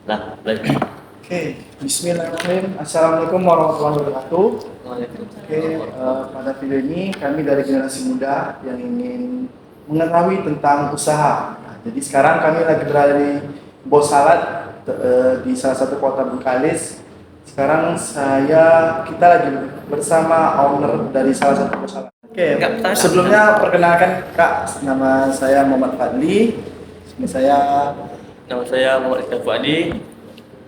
Lah, lagi. Oke, Bismillahirrahmanirrahim. Assalamualaikum warahmatullahi wabarakatuh. Oke, pada video ini kami dari generasi muda yang ingin mengetahui tentang usaha. Nah, jadi sekarang kami lagi berada di Bos Salad di salah satu kota Bengkalis. Sekarang kita lagi bersama owner dari salah satu Bos Salad. Oke, sebelumnya perkenalkan Kak, nama saya Muhammad Fadli. Ini saya Nama saya Muhammad Rizky Fuadi.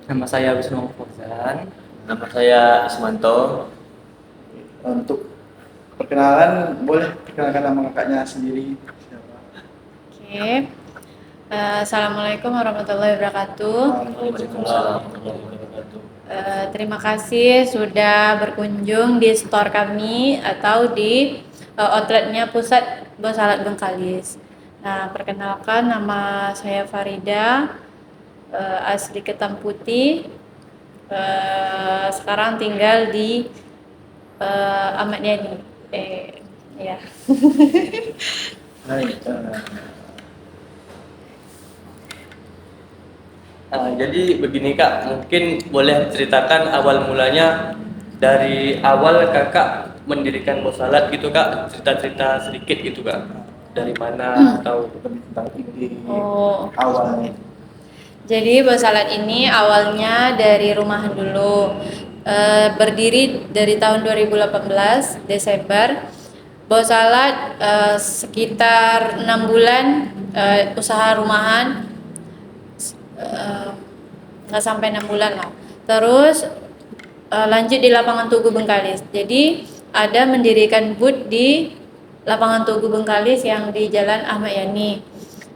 Nama saya Wisnu Fauzan. Nama saya Ismanto. untuk perkenalan, boleh perkenalkan nama kakaknya sendiri. Oke. Assalamualaikum warahmatullahi wabarakatuh. Waalaikumsalam. Terima kasih sudah berkunjung di store kami atau di outletnya Pusat Bos Salad Bengkalis. Nah, perkenalkan nama saya Farida, asli Ketam Putih. Sekarang tinggal di Ahmad Yani. Ya. Baik, Jadi begini Kak, mungkin boleh ceritakan awal mulanya dari awal Kakak mendirikan Bos Salad gitu Kak, cerita-cerita sedikit gitu Kak. Dari mana atau tentang ide Oh. awalnya. Jadi Bos Salad ini awalnya dari rumahan dulu. Berdiri dari tahun 2018 Desember. Bos Salad sekitar 6 bulan usaha rumahan, nggak sampai 6 bulan lah. Terus lanjut di lapangan Tugu Bengkalis. Jadi ada mendirikan booth di lapangan Tugu Bengkalis yang di Jalan Ahmad Yani.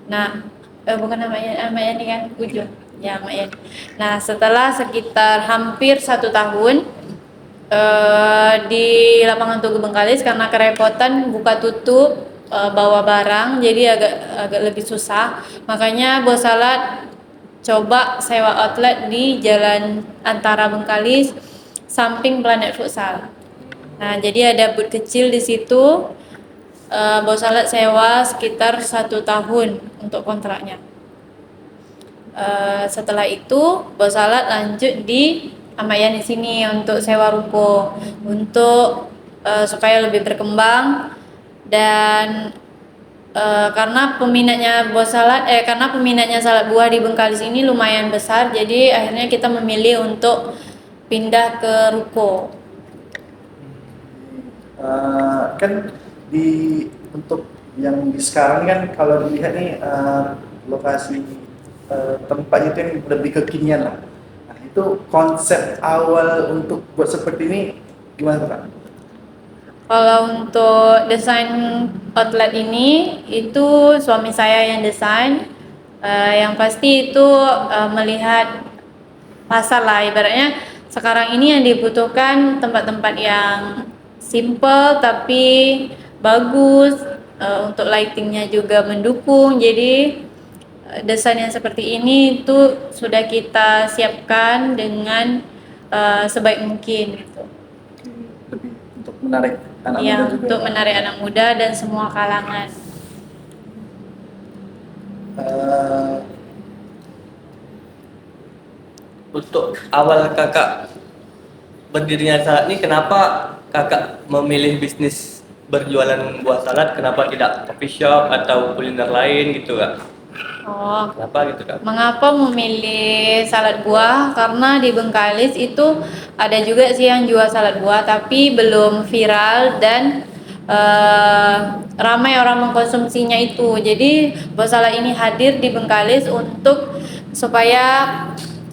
Nah, bukan Ahmad Yani kan, Ujung. Ya, Ahmad Yani. Nah, setelah sekitar hampir 1 tahun di lapangan Tugu Bengkalis karena kerepotan buka tutup bawa barang, jadi agak lebih susah. Makanya Bos Salad coba sewa outlet di Jalan Antara Bengkalis samping Planet Futsal. Nah, jadi ada booth kecil di situ. Bos Salad sewa sekitar 1 tahun untuk kontraknya. Setelah itu Bos Salad lanjut di Amayan di sini untuk sewa ruko untuk supaya lebih berkembang dan karena peminatnya salad buah di Bengkalis ini lumayan besar, jadi akhirnya kita memilih untuk pindah ke ruko. Kan di untuk yang di sekarang kan kalau dilihat nih lokasi tempatnya itu yang lebih kekinian lah. Nah, itu konsep awal untuk buat seperti ini gimana Pak? Kalau untuk desain outlet ini itu suami saya yang desain. Yang pasti itu melihat pasar lah, ibaratnya sekarang ini yang dibutuhkan tempat-tempat yang simple tapi bagus, untuk lightingnya juga mendukung. Jadi desain yang seperti ini itu sudah kita siapkan dengan sebaik mungkin gitu. Lebih untuk menarik anak Ya, muda juga. untuk menarik anak muda dan semua kalangan. untuk awal Kakak berdirinya salad ini, kenapa Kakak memilih bisnis berjualan buah salad? Kenapa tidak coffee shop atau kuliner lain gitu Kak? Oh, Kenapa gitu Kak? mengapa memilih salad buah? Karena di Bengkalis itu ada juga sih yang jual salad buah, tapi belum viral dan ramai orang mengkonsumsinya itu. Jadi Bos Salad ini hadir di Bengkalis untuk supaya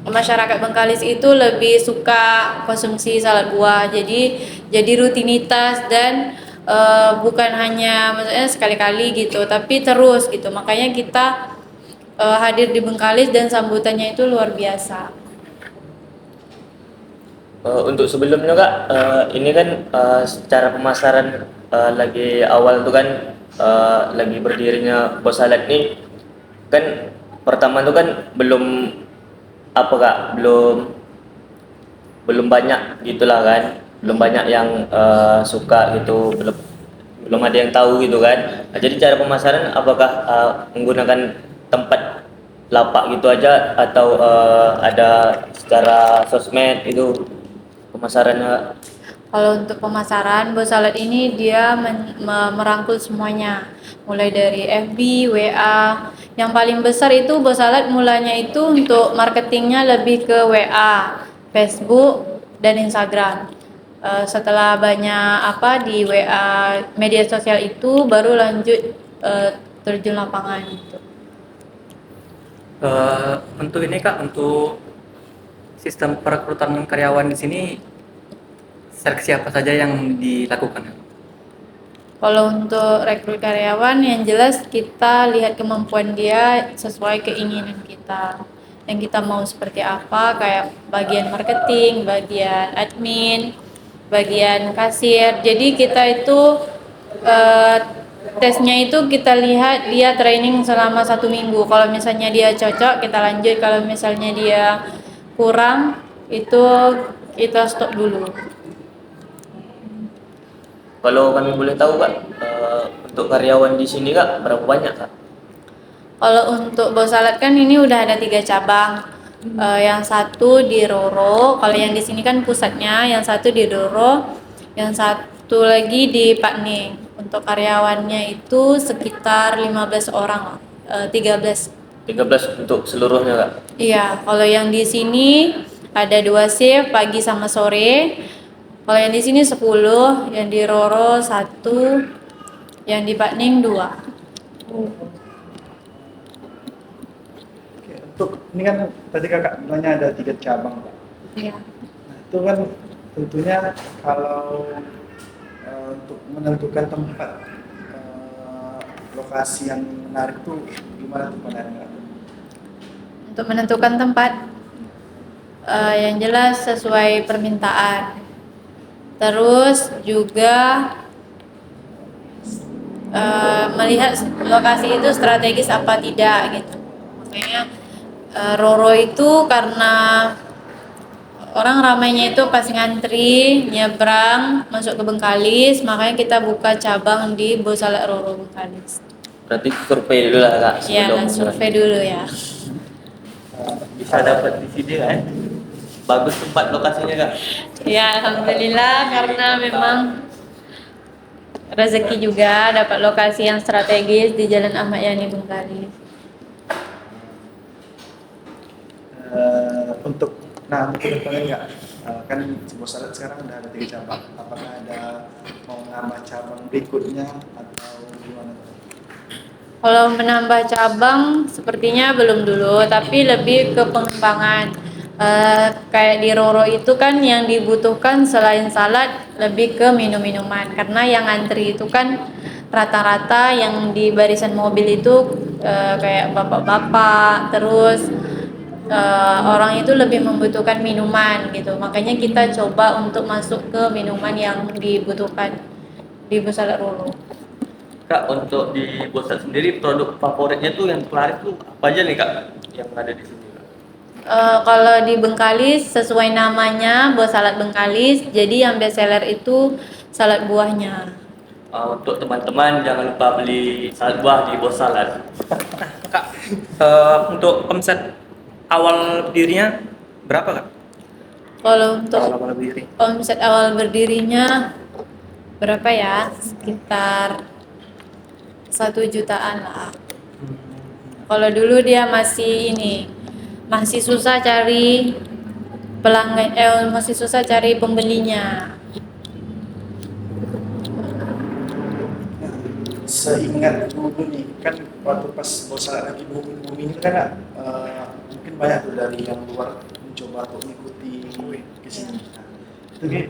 masyarakat Bengkalis itu lebih suka konsumsi salad buah. Jadi rutinitas dan bukan hanya maksudnya sekali-kali gitu, tapi terus gitu. Makanya kita hadir di Bengkalis dan sambutannya itu luar biasa. Untuk sebelumnya Kak, ini kan secara pemasaran lagi awal tuh kan, lagi berdirinya Bos Salad nih kan, pertama tuh kan belum apa Kak, belum banyak gitulah kan, belum banyak yang suka gitu, belum ada yang tahu gitu kan. Nah, jadi cara pemasaran apakah menggunakan tempat lapak gitu aja atau ada secara sosmed itu pemasarannya? Kalau untuk pemasaran, Bos Salad ini dia merangkul semuanya, mulai dari FB, WA. Yang paling besar itu Bos Salad mulanya itu untuk marketingnya lebih ke WA, Facebook, dan Instagram. Setelah banyak di WA media sosial itu, baru lanjut terjun lapangan gitu. Untuk ini Kak, untuk sistem perekrutan karyawan di sini seleksi apa saja yang dilakukan? Kalau untuk rekrut karyawan, yang jelas kita lihat kemampuan dia sesuai keinginan kita. Yang kita mau seperti apa, kayak bagian marketing, bagian admin, bagian kasir. Jadi kita itu eh, tesnya itu kita lihat dia training selama 1 minggu. Kalau misalnya dia cocok, kita lanjut. Kalau misalnya dia kurang, itu kita stop dulu. Kalau kami boleh tahu Kak, untuk karyawan di sini Kak berapa banyak Kak? Kalau untuk Bos Salad kan ini udah ada 3 cabang. Yang satu di Roro, kalau yang di sini kan pusatnya, yang satu di Roro, yang satu lagi di Pakning. Untuk karyawannya itu sekitar 15 orang, 13. 13 untuk seluruhnya Kak. Iya, kalau yang di sini ada 2 shift, pagi sama sore. Kalau yang di sini 10, yang di Roro 1, yang di Pakning 2. Oke, untuk ini kan tadi kakak bilangnya ada 3 cabang, Pak. Iya. Nah, itu kan tentunya kalau untuk menentukan tempat lokasi yang menarik itu gimana tuh pandangannya? Untuk menentukan tempat, yang jelas sesuai permintaan. Terus juga melihat lokasi itu strategis apa tidak gitu. Makanya Roro itu karena orang ramainya itu pas ngantri nyebrang masuk ke Bengkalis, makanya kita buka cabang di Bos Salad Roro Bengkalis. Berarti survei dulu lah Kak Ya, sebelum survei dulu ya. bisa dapat di sini kan. Bagus tempat lokasinya Kak. Ya, alhamdulillah karena memang rezeki juga dapat lokasi yang strategis di Jalan Ahmad Yani Bengkalis. Untuk kedepannya nggak kan Bos Salad sekarang udah ada 3 cabang, apakah ada mau nambah cabang berikutnya atau gimana? Kalau menambah cabang sepertinya belum dulu, tapi lebih ke pengembangan. Kayak di Roro itu kan yang dibutuhkan selain salad lebih ke minum-minuman, karena yang antri itu kan rata-rata yang di barisan mobil itu kayak bapak-bapak, terus orang itu lebih membutuhkan minuman gitu. Makanya kita coba untuk masuk ke minuman yang dibutuhkan di Bos Salad Roro. Kak, untuk di Bosat sendiri produk favoritnya tuh yang laris tuh apa aja nih Kak yang ada di sini Kak? Kalau di Bengkalis sesuai namanya Bos Salad Bengkalis, jadi yang best seller itu salad buahnya. Untuk teman-teman jangan lupa beli salad buah di Bos Salad. Kak, untuk omset awal berdirinya berapa Kak? Kalau untuk Awal berdiri. omset awal berdirinya berapa ya? Sekitar 1 jutaan lah. Kalau dulu dia masih susah cari pelanggan, masih susah cari pembelinya. Seingat dulu nih kan waktu pas Bos Salad lagi booming itu kan mungkin banyak tuh dari yang luar mencoba untuk mengikuti ke sini. Nah, itu Ki,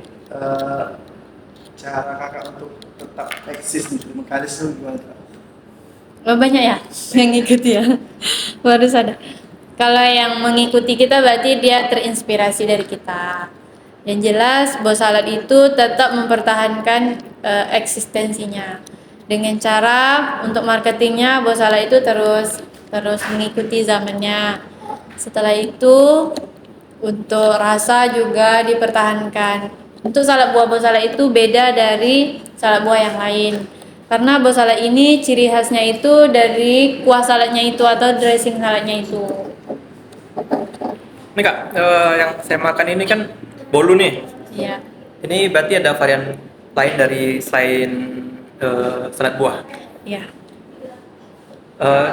cara kakak untuk tetap eksis di Bengkalis itu gimana Kak? Banyak ya yang ngikuti ya. Baru sadar. Kalau yang mengikuti kita berarti dia terinspirasi dari kita. Yang jelas Bos Salad itu tetap mempertahankan eksistensinya. Dengan cara untuk marketingnya Bos Salad itu terus mengikuti zamannya. Setelah itu untuk rasa juga dipertahankan. Untuk salad buah Bos Salad itu beda dari salad buah yang lain. Karena bos salad ini ciri khasnya itu dari kuah saladnya itu atau dressing saladnya itu. Ini Kak, yang saya makan ini kan bolu nih. Iya. Ini berarti ada varian lain dari selain salad buah. Iya.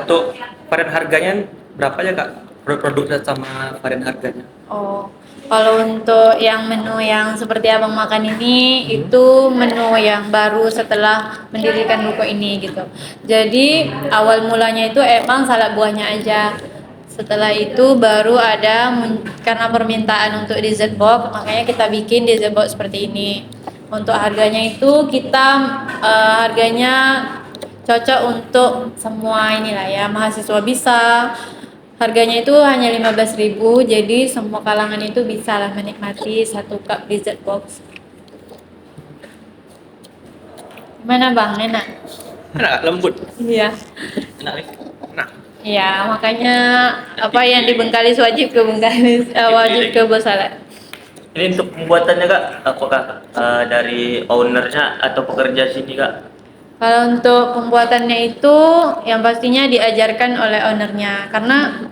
Untuk varian harganya berapa ya Kak? Produk-produknya sama varian harganya. Oh, kalau untuk yang menu yang seperti abang makan ini itu menu yang baru setelah mendirikan ruko ini gitu. Jadi awal mulanya itu emang salad buahnya aja. Setelah itu baru ada karena permintaan untuk dessert box, makanya kita bikin dessert box seperti ini. Untuk harganya itu kita harganya cocok untuk semua inilah ya, mahasiswa bisa. Harganya itu hanya 15.000, jadi semua kalangan itu bisa lah menikmati satu cup dessert box. Gimana bang, enak? Enak, lembut. Iya. Enak nih. Enak. Ya, makanya apa yang di Bengkalis wajib ke Bengkalis, wajib ke Bos Salad. Ini untuk pembuatannya Kak, apakah dari ownernya atau pekerja sini Kak? Kalau untuk pembuatannya itu yang pastinya diajarkan oleh ownernya, karena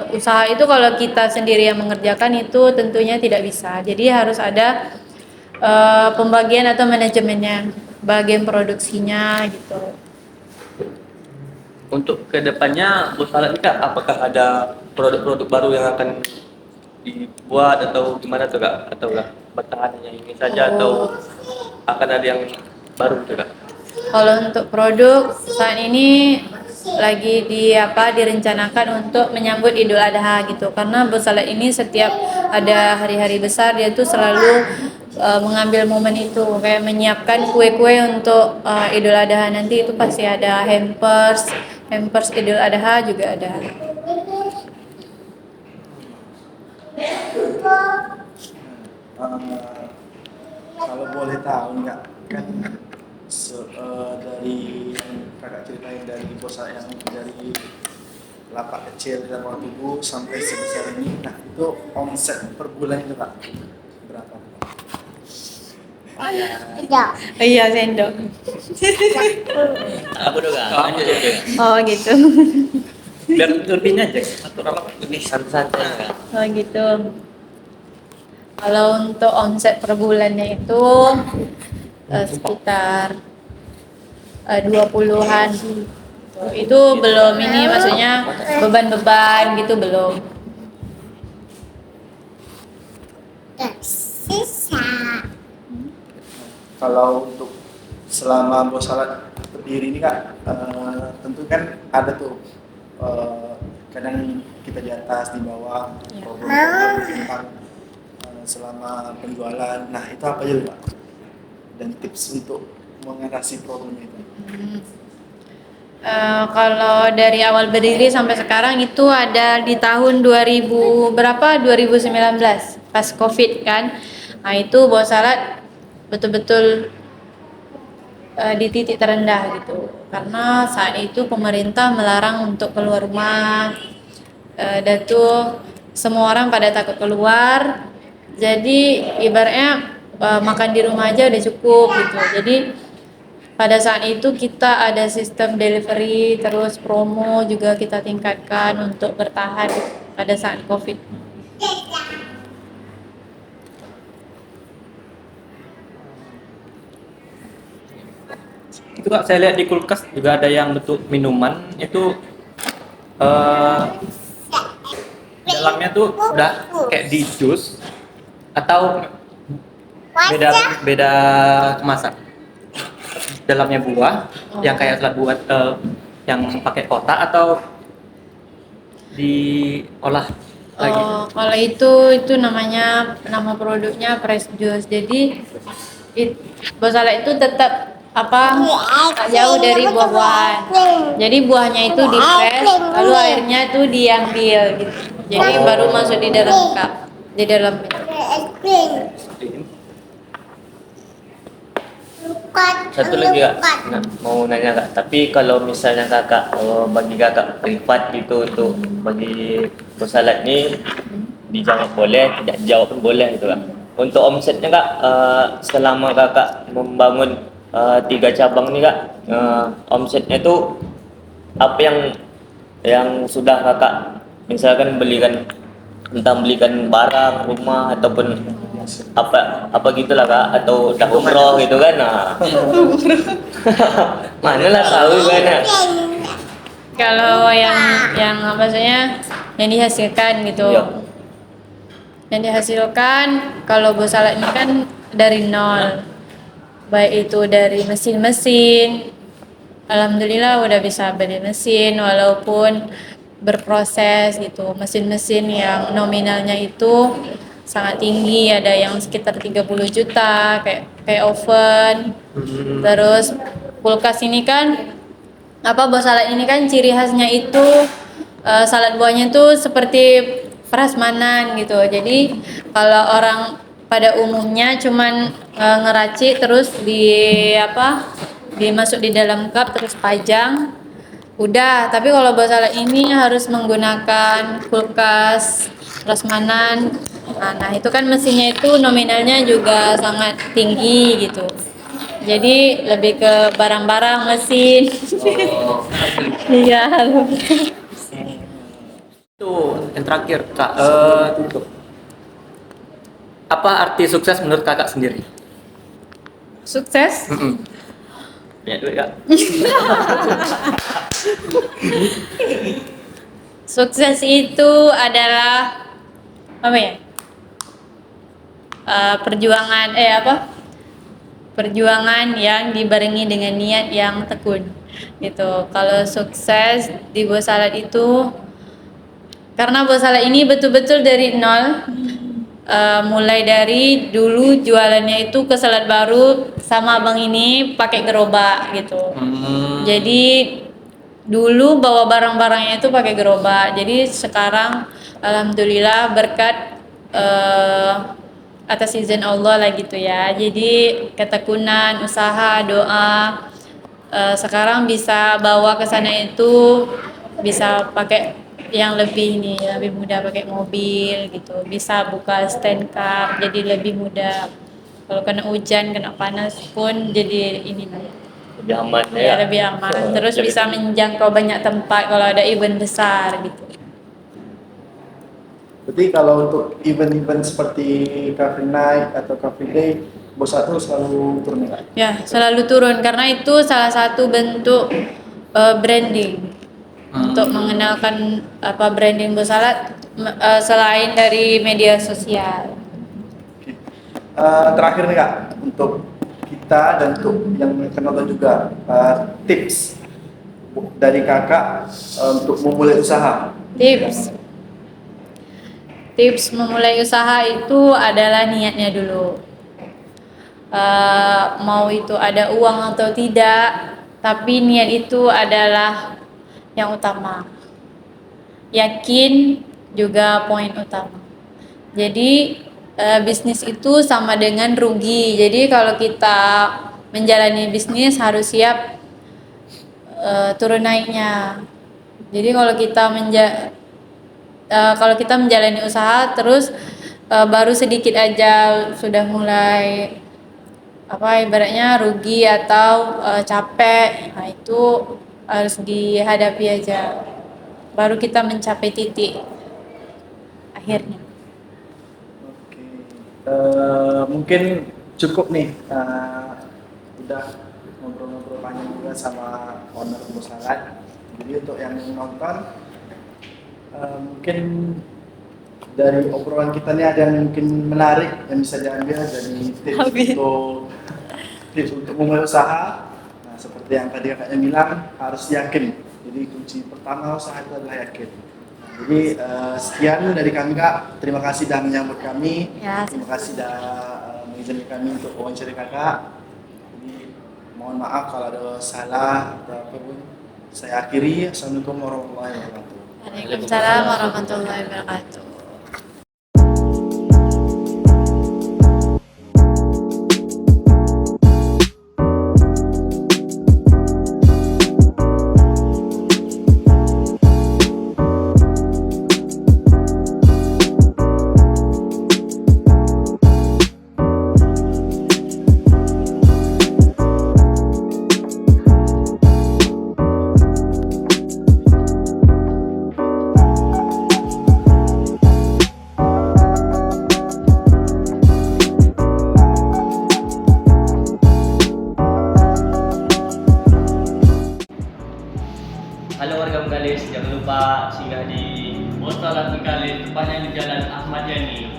usaha itu kalau kita sendiri yang mengerjakan itu tentunya tidak bisa. Jadi harus ada pembagian atau manajemennya, bagian produksinya gitu. Untuk kedepannya Bos Salad ini Kak, apakah ada produk-produk baru yang akan dibuat atau gimana tuh Kak? Atau Kak bertahan hanya ini saja atau akan ada yang baru tuh Kak? Kalau untuk produk saat ini lagi direncanakan untuk menyambut Idul Adha gitu. Karena Bos Salad ini setiap ada hari-hari besar dia tuh selalu mengambil momen itu kayak menyiapkan kue-kue untuk Idul Adha nanti itu pasti ada hampers Idul Adha juga ada. Kalau boleh tahu nggak kan dari yang kakak ceritain dari bos yang dari lapak kecil dan waktu tubuh sampai sebesar ini, nah itu omset per bulan itu kak berapa? Iya sendok. Apa dong Kak? Lanjut aja Kak. Oh gitu. Biar lebihnya aja atur apa lebih Santai-santai Kak. Oh gitu. Kalau untuk omset per bulannya itu sekitar 20-an. Itu belum ini maksudnya beban-beban gitu belum. Kalau untuk selama bos salad berdiri ini kak, tentu kan ada tuh kadang kita di atas di bawah Ya. problem-problem tentang selama penjualan. Nah itu apa aja pak? Dan tips untuk mengatasi problem itu. Kalau dari awal berdiri sampai sekarang itu ada di tahun 2000 berapa 2019 pas Covid kan. Nah itu Bos Salad betul-betul di titik terendah gitu. Karena saat itu pemerintah melarang untuk keluar rumah. Dan tuh semua orang pada takut keluar. Jadi ibaratnya makan di rumah aja udah cukup gitu. Jadi pada saat itu kita ada sistem delivery, terus promo juga kita tingkatkan untuk bertahan pada saat COVID. itu Kak, saya lihat di kulkas juga ada yang bentuk minuman itu dalamnya tuh udah kayak di jus atau beda beda kemasan. Dalamnya buah yang kayak salad buah yang pakai kotak atau diolah lagi. Oh, kalau itu namanya nama produknya fresh juice. Jadi Bos Salad itu tetap tak jauh dari buah-buahan. Jadi buahnya itu di press, lalu airnya itu diambil gitu. Jadi baru masuk di dalam cup, di dalam Seperti ini. Satu lagi Kak, mau nanya Kak, tapi kalau misalnya Kakak bagi Kakak privat gitu untuk bagi Bos Salad nih dijawab boleh, tidak dijawab pun boleh gitu Kak. Untuk omsetnya Kak, selama Kakak membangun tiga cabang nih kak, omsetnya itu apa yang sudah kakak misalkan belikan, entah belikan barang rumah ataupun apa gitulah kak, atau udah umroh gitu kan, nah mana lah tahu kan ya. Kalau yang maksudnya yang dihasilkan gitu. Iya. Yang dihasilkan kalau bos salad ini kan dari nol. Baik itu dari mesin-mesin. Alhamdulillah udah bisa beli mesin walaupun berproses gitu. Mesin-mesin yang nominalnya itu sangat tinggi, ada yang sekitar 30 juta kayak oven. Terus kulkas ini kan bos salad ini kan ciri khasnya itu salad buahnya itu seperti prasmanan gitu. Jadi kalau orang pada umumnya cuman ngeracik terus dimasuk di dalam cup terus pajang udah, tapi kalau bos salad ini harus menggunakan kulkas prasmanan. Nah itu kan mesinnya itu nominalnya juga sangat tinggi gitu. Jadi lebih ke barang-barang mesin. Iya. Itu yang terakhir kak, apa arti sukses menurut kakak sendiri? Sukses? Ya duit kak. Sukses itu adalah apa ya? Perjuangan yang dibarengi dengan niat yang tekun. Gitu. Kalau sukses di Bos Salad itu karena Bos Salad ini betul-betul dari nol. Mulai dari dulu jualannya itu ke salad baru sama abang ini pakai gerobak gitu. Jadi dulu bawa barang-barangnya itu pakai gerobak. Jadi sekarang alhamdulillah berkat atas izin Allah lah gitu ya. Jadi ketekunan, usaha, doa, sekarang bisa bawa ke sana itu bisa pakai yang lebih mudah, pakai mobil gitu, bisa buka stand car jadi lebih mudah. Kalau kena hujan, kena panas pun jadi Lebih aman ya lebih aman. Terus Lebih- bisa menjangkau banyak tempat kalau ada event besar gitu. Berarti kalau untuk event-event seperti Cafe Night atau Cafe Day, Bos Salad selalu turun nggak? Ya, selalu turun karena itu salah satu bentuk branding untuk mengenalkan branding Bos Salad selain dari media sosial. Oke. Terakhir nih kak, untuk kita dan untuk yang akan nonton juga, tips dari kakak untuk memulai usaha. Tips memulai usaha itu adalah niatnya dulu. Mau itu ada uang atau tidak, tapi niat itu adalah yang utama. Yakin juga poin utama. Jadi bisnis itu sama dengan rugi. Jadi kalau kita menjalani bisnis harus siap turun naiknya. Jadi kalau kita menjalani usaha terus baru sedikit aja sudah mulai ibaratnya rugi atau capek, nah itu harus dihadapi aja. Baru kita mencapai titik akhirnya. Oke. Mungkin cukup nih, udah ngobrol-ngobrol panjang juga sama owner Bos Salad. Jadi untuk yang nonton, mungkin dari obrolan kita nih ada yang mungkin menarik yang bisa diambil dari tips untuk memulai usaha. Nah, seperti yang tadi kakaknya bilang, harus yakin. Jadi kunci pertama usaha itu adalah yakin. Jadi sekian dari kami kak, terima kasih sudah menyambut kami. Ya, Terima kasih sudah mengizinkan kami untuk wawancara kakak. Jadi mohon maaf kalau ada salah atau apapun. Saya akhiri. Assalamualaikum warahmatullahi wabarakatuh. Waalaikumsalam warahmatullahi wabarakatuh. Halo warga Bengkalis, jangan lupa singgah di Bos Salat Bengkalis, tepatnya di Jalan Ahmad Yani.